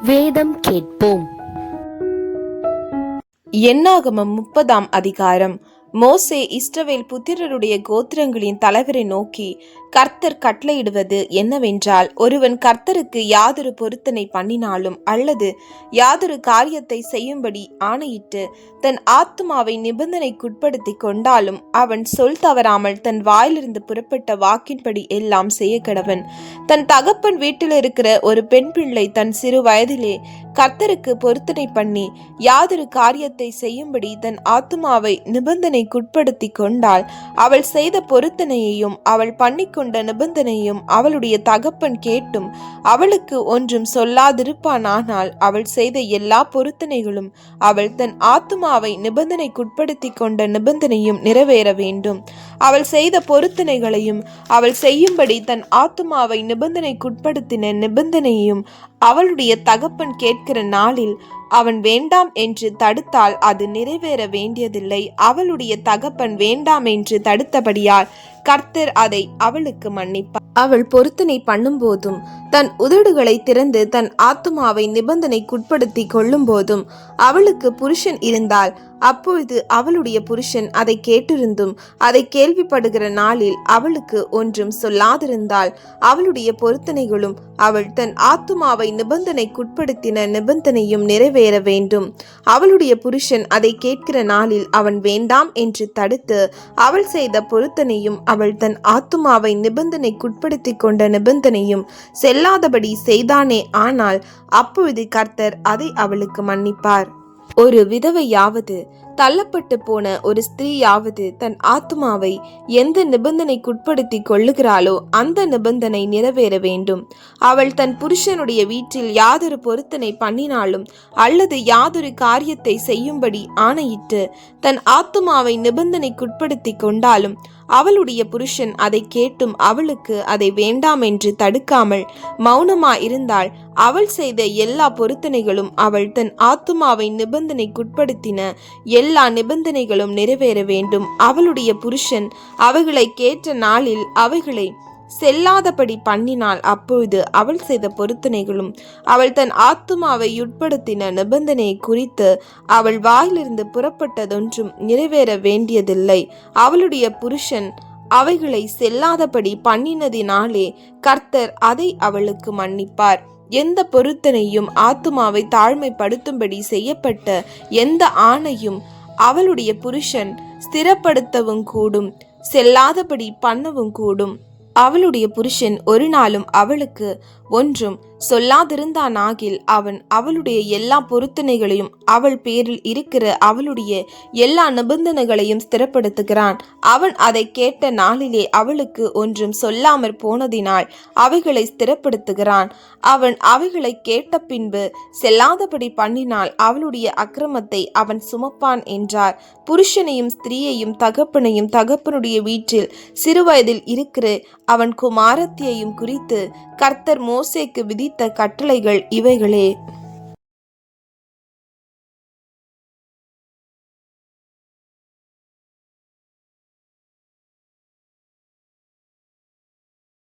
வேதம் கேட்போம். என்னாகமம் 30ஆம் அதிகாரம். மோசே இஸ்ரவேல் புத்திரருடைய கோத்திரங்களின் தலைவரை நோக்கி கர்த்தர் கட்டளையிடுவது என்னவென்றால், ஒருவன் கர்த்தருக்கு யாதொரு பொருத்தனை பண்ணினாலும் அல்லது யாதொரு காரியத்தை செய்யும்படி ஆணையிட்டு தன் ஆத்துமாவை நிபந்தனைக்குட்படுத்தி கொண்டாலும் அவன் சொல் தவறாமல் தன் வாயிலிருந்து புறப்பட்ட வாக்கின்படி எல்லாம் செய்ய கடவன். தன் தகப்பன் வீட்டில் இருக்கிற ஒரு பெண் பிள்ளை தன் சிறு வயதிலே கர்த்தருக்கு பொருத்தனை பண்ணி யாதொரு காரியத்தை செய்யும்படி தன் ஆத்துமாவை நிபந்தனைக்குட்படுத்தி கொண்டால், அவள் செய்த பொருத்தனையையும் அவள் பண்ணிக்கொண்ட நிபந்தனையும் அவளுடைய தகப்பன் கேட்டும் அவளுக்கு ஒன்றும் சொல்லாதிருப்பானானால், அவள் செய்த எல்லா பொருத்தனைகளும் அவள் தன் ஆத்துமாவை நிபந்தனைக்குட்படுத்தி கொண்ட நிபந்தனையும் நிறைவேற வேண்டும். அவள் செய்த பொருத்தனைகளையும் அவள் செய்யும்படி தன் ஆத்துமாவை நிபந்தனைக்குட்படுத்தின நிபந்தனையும் அவளுடைய தகப்பன் கேட்கிற நாளில் அவன் வேண்டாம் என்று தடுத்தால் அது நிறைவேற வேண்டியதில்லை. அவளுடைய தகப்பன் வேண்டாம் என்று தடுத்தபடியால் கர்த்தர் அதை அவளுக்கு மன்னிப்பார். அவள் பொருத்தனை பண்ணும் போதும் தன் உதடுகளை திறந்து தன் ஆத்துமாவை நிபந்தனைக்குட்படுத்தி கொள்ளும் போதும் அவளுக்கு புருஷன் இருந்தால், அப்பொழுது அவளுடைய புருஷன் அதை கேட்டிருந்தும் அதை கேள்விப்படுகிற நாளில் அவளுக்கு ஒன்றும் சொல்லாதிருந்தால், அவளுடைய பொருத்தனைகளும் அவள் தன் ஆத்துமாவை நிபந்தனைக்குட்படுத்தின நிபந்தனையும் நிறைவேற வேண்டும். அவளுடைய புருஷன் அதை கேட்கிற நாளில் அவன் வேண்டாம் என்று தடுத்து அவள் செய்த பொருத்தனையும் அவள் தன் ஆத்துமாவை நிபந்தனைக்குட்படுத்தி கொண்ட நிபந்தனையும் செல்லாதபடி செய்தானே ஆனால், அப்பொழுது கர்த்தர் அதை அவளுக்கு மன்னிப்பார். ஒரு விதவையாவது தள்ளப்பட்டு போன ஒரு ஸ்திரீயாவது தன் ஆத்துமாவை எந்த நிபந்தனைக்குட்படுத்தி கொள்ளுகிறாளோ அந்த நிபந்தனை நிறைவேற வேண்டும். அவள் தன் புருஷனுடைய வீட்டில் யாதொரு பொருத்தனை பண்ணினாலும் அல்லது யாதொரு காரியத்தை செய்யும்படி ஆணையிட்டு தன் ஆத்துமாவை நிபந்தனைக்குட்படுத்தி கொண்டாலும், அவளுடைய புருஷன் அதை கேட்டும் அவளுக்கு அதை வேண்டாம் என்று தடுக்காமல் மௌனமாயிருந்தால், அவள் செய்த எல்லா பொருத்தனைகளும் அவள் தன் ஆத்துமாவை நிபந்தனைக்குட்படுத்தின எல்லா நிபந்தனைகளும் நிறைவேற வேண்டும். அவளுடைய புருஷன் அவைகளை கேட்ட நாளில் அவைகளை செல்லாதபடி பண்ணினால், அப்பொழுது அவள் செய்த பொருத்தனைகளும் அவள் தன் ஆத்துமாவை உட்படுத்தின நிபந்தனையை குறித்து அவள் வாயிலிருந்து புறப்பட்டதொன்றும் நிறைவேற வேண்டியதில்லை. அவளுடைய புருஷன் அவைகளை செல்லாதபடி பண்ணினதினாலே கர்த்தர் அதை அவளுக்கு மன்னிப்பார். எந்த பொருத்தனையும் ஆத்துமாவை தாழ்மைப்படுத்தும்படி செய்யப்பட்ட எந்த ஆணையும் அவளுடைய புருஷன் ஸ்திரப்படுத்தவும் கூடும், செல்லாதபடி பண்ணவும் கூடும். அவளுடைய புருஷன் ஒரு நாளும் அவளுக்கு ஒன்றும் சொல்லாதிருந்தானாகில், அவன் அவளுடைய எல்லா பொருத்தனைகளையும் அவள் பேரில் இருக்கிற அவளுடைய எல்லா நிபந்தனைகளையும் ஸ்திரப்படுத்துகிறான். அவன் அதை கேட்ட நாளிலே அவளுக்கு ஒன்றும் சொல்லாமற் போனதினால் அவைகளை ஸ்திரப்படுத்துகிறான். அவன் அவைகளை கேட்ட பின்பு செல்லாதபடி பண்ணினால் அவளுடைய அக்கிரமத்தை அவன் சுமப்பான் என்றார். புருஷனையும் ஸ்திரீயையும் தகப்பனையும் தகப்பனுடைய வீட்டில் சிறுவயதில் இருக்கிற அவன் குமாரத்தியையும் குறித்து கர்த்தர் மோசேக்கு விதித்த கட்டளைகள் இவைகளே.